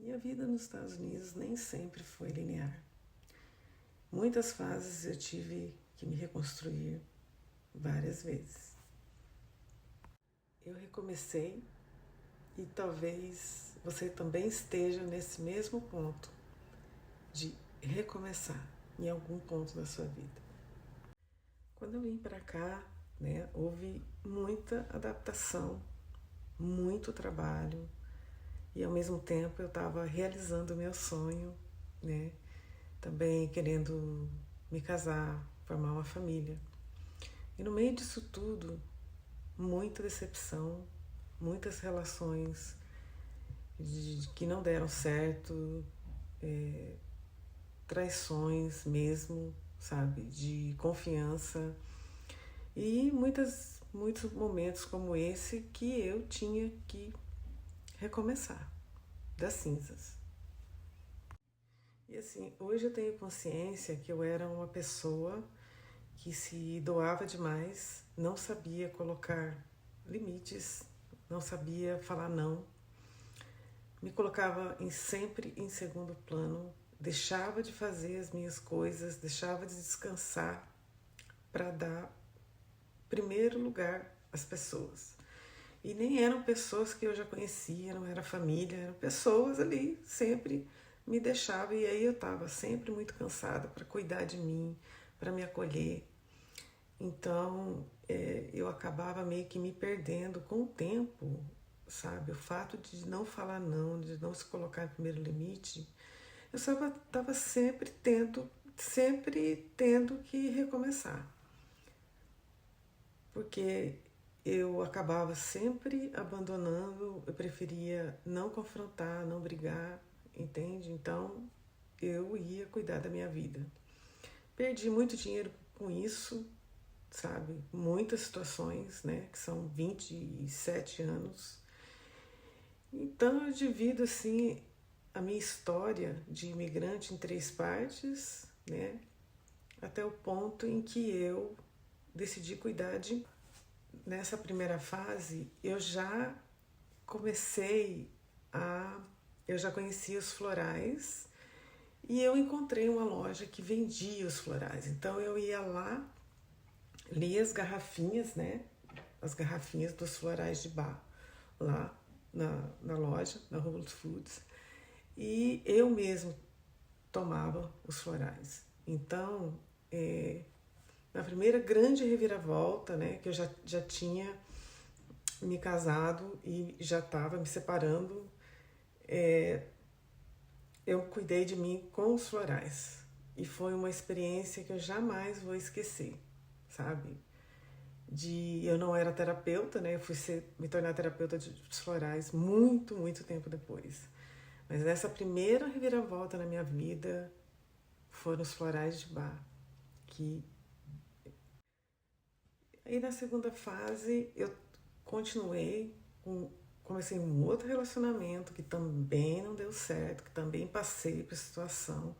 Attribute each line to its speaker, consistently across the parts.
Speaker 1: E a vida nos Estados Unidos nem sempre foi linear. Muitas fases eu tive que me reconstruir várias vezes. Eu recomecei e talvez você também esteja nesse mesmo ponto de recomeçar em algum ponto da sua vida. Quando eu vim para cá, houve muita adaptação, muito trabalho e ao mesmo tempo eu estava realizando o meu sonho, também querendo me casar, formar uma família. E no meio disso tudo, muita decepção, muitas relações que não deram certo, traições mesmo, sabe, de confiança e muitos momentos como esse que eu tinha que recomeçar das cinzas. E assim, hoje eu tenho consciência que eu era uma pessoa que se doava demais, não sabia colocar limites, não sabia falar não, me colocava sempre em segundo plano, deixava de fazer as minhas coisas, deixava de descansar para dar primeiro lugar às pessoas. E nem eram pessoas que eu já conhecia, não era família, eram pessoas ali, sempre me deixavam. E aí eu estava sempre muito cansada para cuidar de mim, para me acolher. Então eu acabava meio que me perdendo com o tempo, sabe? O fato de não falar não, de não se colocar em primeiro limite, eu só estava sempre tendo que recomeçar. Porque eu acabava sempre abandonando, eu preferia não confrontar, não brigar, entende? Então eu ia cuidar da minha vida. Perdi muito dinheiro com isso, sabe? Muitas situações, que são 27 anos. Então eu divido assim a minha história de imigrante em 3 partes, até o ponto em que eu decidi cuidar de. Nessa primeira fase, eu já eu já conhecia os florais e eu encontrei uma loja que vendia os florais. Então eu ia lá, lia as garrafinhas, as garrafinhas dos florais de bar, lá na loja, na Whole Foods, e eu mesmo tomava os florais. Então, na primeira grande reviravolta, que eu já tinha me casado e já estava me separando, eu cuidei de mim com os florais. E foi uma experiência que eu jamais vou esquecer, sabe? Eu não era terapeuta, eu fui me tornar terapeuta dos florais muito tempo depois. Mas nessa primeira reviravolta na minha vida foram os florais de bar. Aí na segunda fase eu comecei um outro relacionamento que também não deu certo, que também passei por situação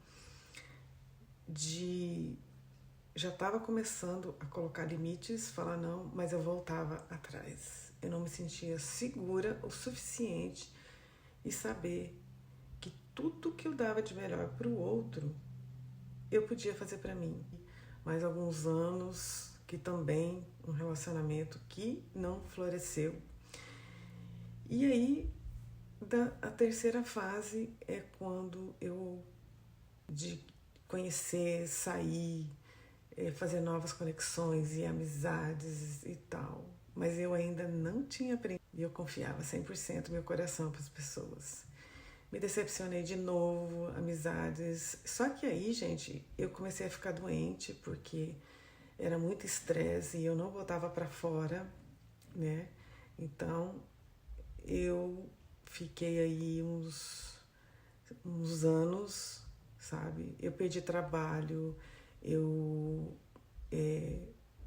Speaker 1: já estava começando a colocar limites, falar não, mas eu voltava atrás. Eu não me sentia segura o suficiente e saber que tudo que eu dava de melhor para o outro, eu podia fazer para mim. Mais alguns anos que também um relacionamento que não floresceu. E aí, a terceira fase é quando de conhecer, sair, fazer novas conexões e amizades e tal. Mas eu ainda não tinha aprendido e eu confiava 100% meu coração para as pessoas. Me decepcionei de novo, amizades. Só que aí, gente, eu comecei a ficar doente porque era muito estresse e eu não botava para fora, Então, eu fiquei aí uns anos, sabe? Eu perdi trabalho,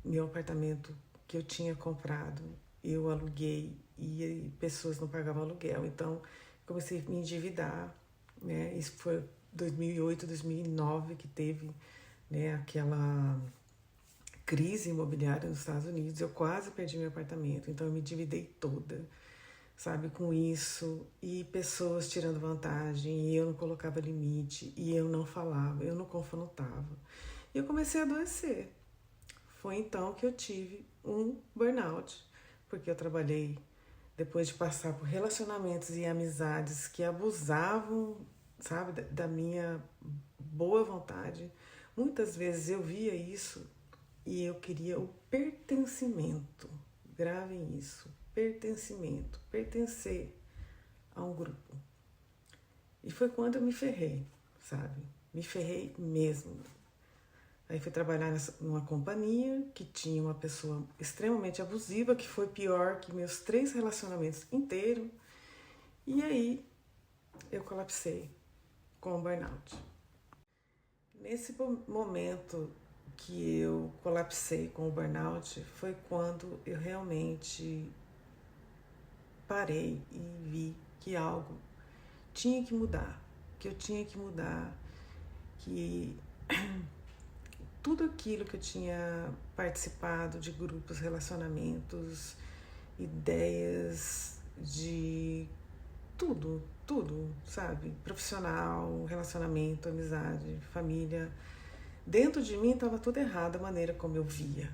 Speaker 1: meu apartamento que eu tinha comprado, eu aluguei e pessoas não pagavam aluguel. Então, comecei a me endividar, Isso foi 2008, 2009 que teve, aquela crise imobiliária nos Estados Unidos. Eu quase perdi meu apartamento, então eu me endividei toda, sabe, com isso, e pessoas tirando vantagem, e eu não colocava limite, e eu não falava, eu não confrontava. E eu comecei a adoecer. Foi então que eu tive um burnout, porque eu trabalhei depois de passar por relacionamentos e amizades que abusavam, sabe, da minha boa vontade. Muitas vezes eu via isso e eu queria o pertencimento. Gravem isso, pertencimento, pertencer a um grupo. E foi quando eu me ferrei, sabe? Me ferrei mesmo. Aí fui trabalhar numa companhia que tinha uma pessoa extremamente abusiva, que foi pior que meus 3 relacionamentos inteiros. E aí eu colapsei com o burnout. Nesse momento que eu colapsei com o burnout foi quando eu realmente parei e vi que algo tinha que mudar, que eu tinha que mudar, que tudo aquilo que eu tinha participado de grupos, relacionamentos, ideias de tudo, sabe? Profissional, relacionamento, amizade, família. Dentro de mim estava tudo errado a maneira como eu via.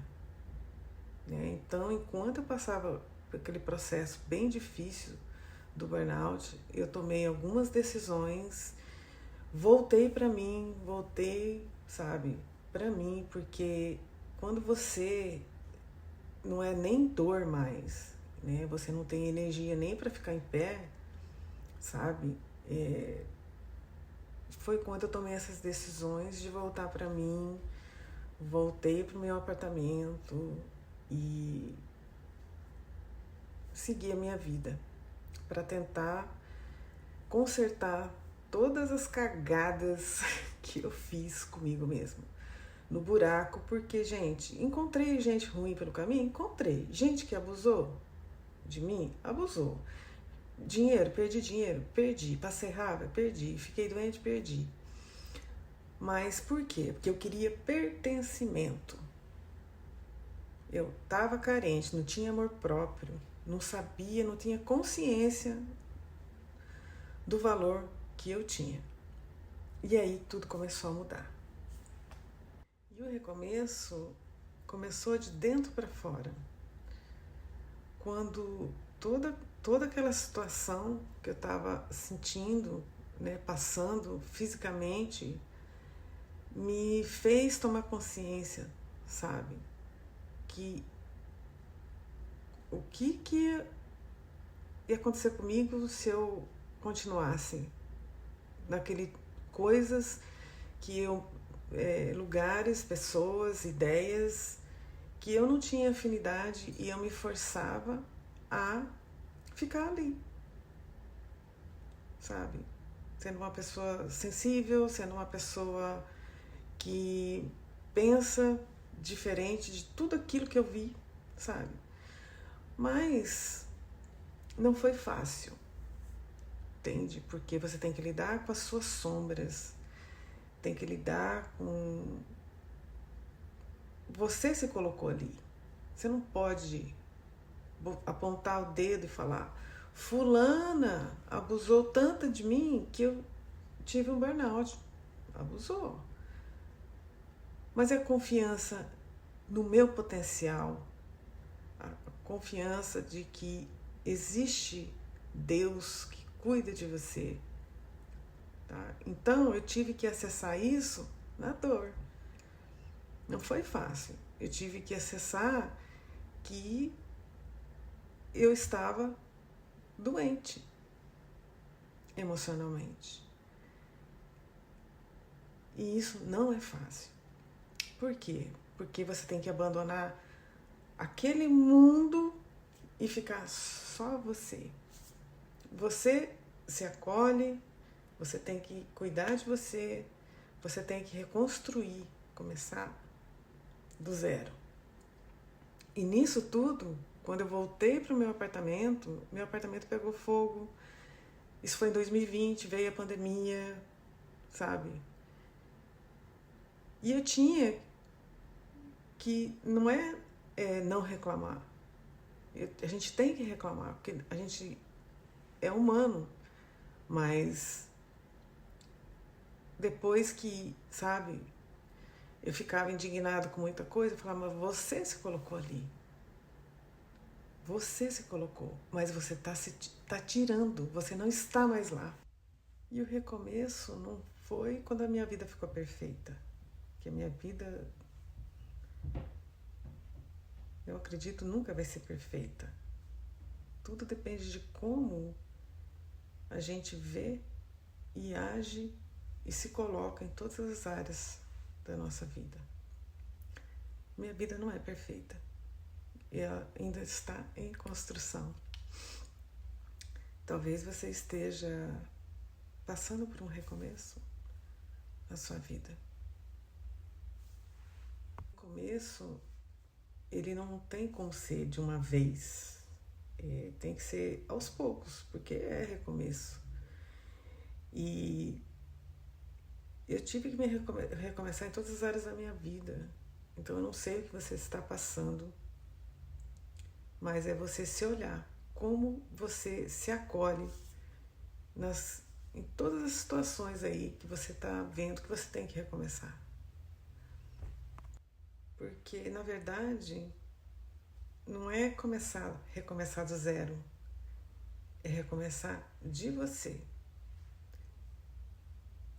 Speaker 1: Né? Então, enquanto eu passava por aquele processo bem difícil do burnout, eu tomei algumas decisões, voltei para mim, sabe, para mim, porque quando você não é nem dor mais, né? Você não tem energia nem para ficar em pé, sabe? Foi quando eu tomei essas decisões de voltar para mim, voltei para o meu apartamento e segui a minha vida para tentar consertar todas as cagadas que eu fiz comigo mesmo. No buraco, porque, gente, encontrei gente ruim pelo caminho? Encontrei. Gente que abusou de mim? Abusou. Dinheiro? Perdi. Passei raiva? Perdi. Fiquei doente? Perdi. Mas por quê? Porque eu queria pertencimento. Eu estava carente, não tinha amor próprio, não sabia, não tinha consciência do valor que eu tinha. E aí tudo começou a mudar. E o recomeço começou de dentro para fora. Quando toda aquela situação que eu estava sentindo, né, passando fisicamente, me fez tomar consciência, sabe? Que o que ia acontecer comigo se eu continuasse naquele coisas que eu lugares, pessoas, ideias que eu não tinha afinidade e eu me forçava a ficar ali, sabe? Sendo uma pessoa sensível, sendo uma pessoa que pensa diferente de tudo aquilo que eu vi, sabe? Mas não foi fácil, entende? Porque você tem que lidar com as suas sombras, tem que lidar com... Você se colocou ali. Você não pode apontar o dedo e falar: fulana abusou tanto de mim que eu tive um burnout. Abusou. Mas é a confiança no meu potencial, a confiança de que existe Deus que cuida de você. Tá? Então eu tive que acessar isso na dor. Não foi fácil. Eu tive que acessar que eu estava doente emocionalmente. E isso não é fácil. Por quê? Porque você tem que abandonar aquele mundo e ficar só você. Você se acolhe, você tem que cuidar de você, você tem que reconstruir, começar do zero. E nisso tudo, quando eu voltei para o meu apartamento pegou fogo. Isso foi em 2020, veio a pandemia, sabe? E eu tinha que, não reclamar. A gente tem que reclamar, porque a gente é humano, mas depois que, sabe, eu ficava indignado com muita coisa, eu falava, mas você se colocou ali. Você se colocou, mas você tá tirando, você não está mais lá. E o recomeço não foi quando a minha vida ficou perfeita. Que a minha vida, eu acredito, nunca vai ser perfeita. Tudo depende de como a gente vê e age e se coloca em todas as áreas da nossa vida. Minha vida não é perfeita. E ela ainda está em construção. Talvez você esteja passando por um recomeço na sua vida. O começo, ele não tem como ser de uma vez. Tem que ser aos poucos, porque é recomeço. E eu tive que me recomeçar em todas as áreas da minha vida. Então eu não sei o que você está passando, mas é você se olhar, como você se acolhe em todas as situações aí que você está vendo que você tem que recomeçar. Porque, na verdade, não é recomeçar do zero, é recomeçar de você.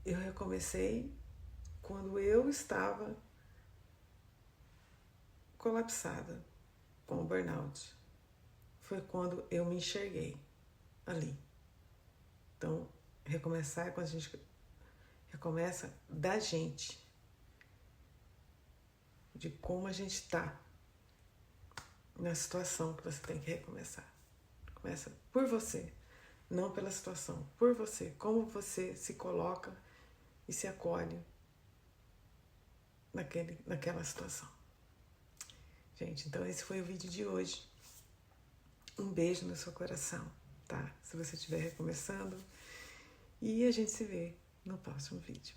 Speaker 1: Eu recomecei quando eu estava colapsada com o burnout. Foi quando eu me enxerguei ali. Então, recomeçar é quando a gente recomeça da gente, de como a gente está na situação que você tem que recomeçar. Começa por você, não pela situação, por você, como você se coloca e se acolhe naquela situação. Gente, então esse foi o vídeo de hoje. Um beijo no seu coração, tá? Se você estiver recomeçando. E a gente se vê no próximo vídeo.